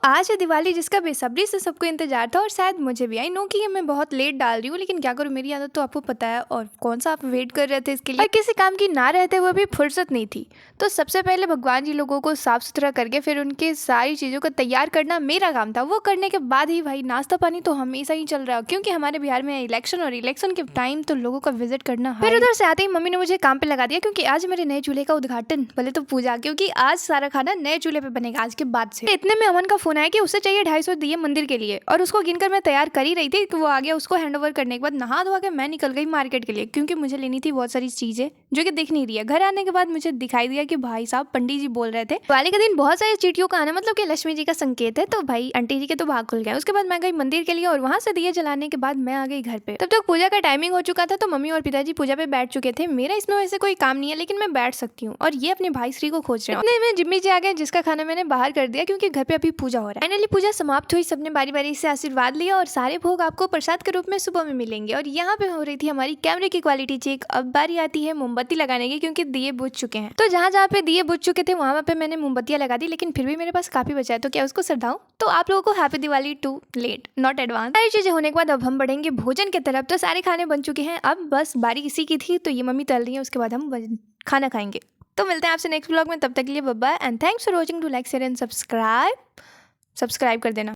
आज है दिवाली जिसका बेसब्री से सबको इंतजार था और शायद मुझे भी। आई नो कि मैं बहुत लेट डाल रही हूँ, लेकिन क्या करूँ, मेरी आदत तो आपको पता है। और कौन सा आप वेट कर रहे थे इसके लिए, और किसी काम की ना रहते हुए भी फुर्सत नहीं थी। तो सबसे पहले भगवान जी लोगों को साफ सुथरा करके फिर उनके सारी चीज़ों को तैयार करना मेरा काम था। वो करने के बाद ही भाई नाश्ता पानी तो हमेशा ही चल रहा है, क्योंकि हमारे बिहार में इलेक्शन और इलेक्शन के टाइम तो लोगों का विजिट करना। फिर उधर से आते ही मम्मी ने मुझे काम पे लगा दिया, क्योंकि आज मेरे नए चूल्हे का उद्घाटन, बोले तो पूजा, क्योंकि आज सारा खाना नए चूल्हे पे बनेगा आज के बाद से। इतने में अमन का फोन आया कि उसे चाहिए 250 दिए मंदिर के लिए, और उसको गिनकर मैं तैयार कर ही रही थी कि वो आ गया। उसको हैंड ओवर करने के बाद नहा धोवा के मैं निकल गई मार्केट के लिए, क्योंकि मुझे लेनी थी बहुत सारी चीजें जो कि दिख नहीं रही है। घर आने के बाद मुझे दिखाई दिया कि भाई साहब पंडित जी बोल रहे थे दिवाली के दिन बहुत सारी चीटियों का आना मतलब कि लक्ष्मी जी का संकेत है। तो भाई आंटी जी के तो भाग खुल गए। उसके बाद मैं गई मंदिर के लिए और वहां से दिए जलाने के बाद मैं आ गई घर पे। तब तक पूजा का टाइमिंग हो चुका था, तो मम्मी और पिताजी पूजा पे बैठ चुके थे। मेरा इसमें वैसे कोई काम नहीं है, लेकिन मैं बैठ सकती हूँ। और ये अपने भाई श्री को खोज रहे हैं। इतने में जिम्मी जी आ गए, जिसका खाना मैंने बाहर कर दिया, क्योंकि घर पे अभी पूजा हो रहा है। फाइनली पूजा समाप्त हुई, सबने बारी बारी से आशीर्वाद लिया और सारे भोग आपको प्रसाद के रूप में सुबह में मिलेंगे। और यहाँ पे हो रही थी हमारी कैमरे की क्वालिटी चेक। अब बारी आती है मोमबत्ती लगाने की, क्योंकि दिए बुझ चुके हैं। तो जहाँ जहाँ पे दिए बुझ चुके थे वहां पे मैंने मोमबत्तियां लगा दी, लेकिन फिर भी मेरे पास काफी बचा है, तो क्या उसको सरदाऊं? तो आप लोगों को happy Diwali too late not advance. सारी चीजें होने के बाद अब हम बढ़ेंगे भोजन की तरफ। तो सारे खाने बन चुके हैं, अब बस बारी इसी की थी, तो ये मम्मी तल रही है, उसके बाद हम खाना खाएंगे। तो मिलते हैं आपसे नेक्स्ट व्लॉग में, तब तक के लिए bye bye and thanks for watching. To like share and subscribe कर देना।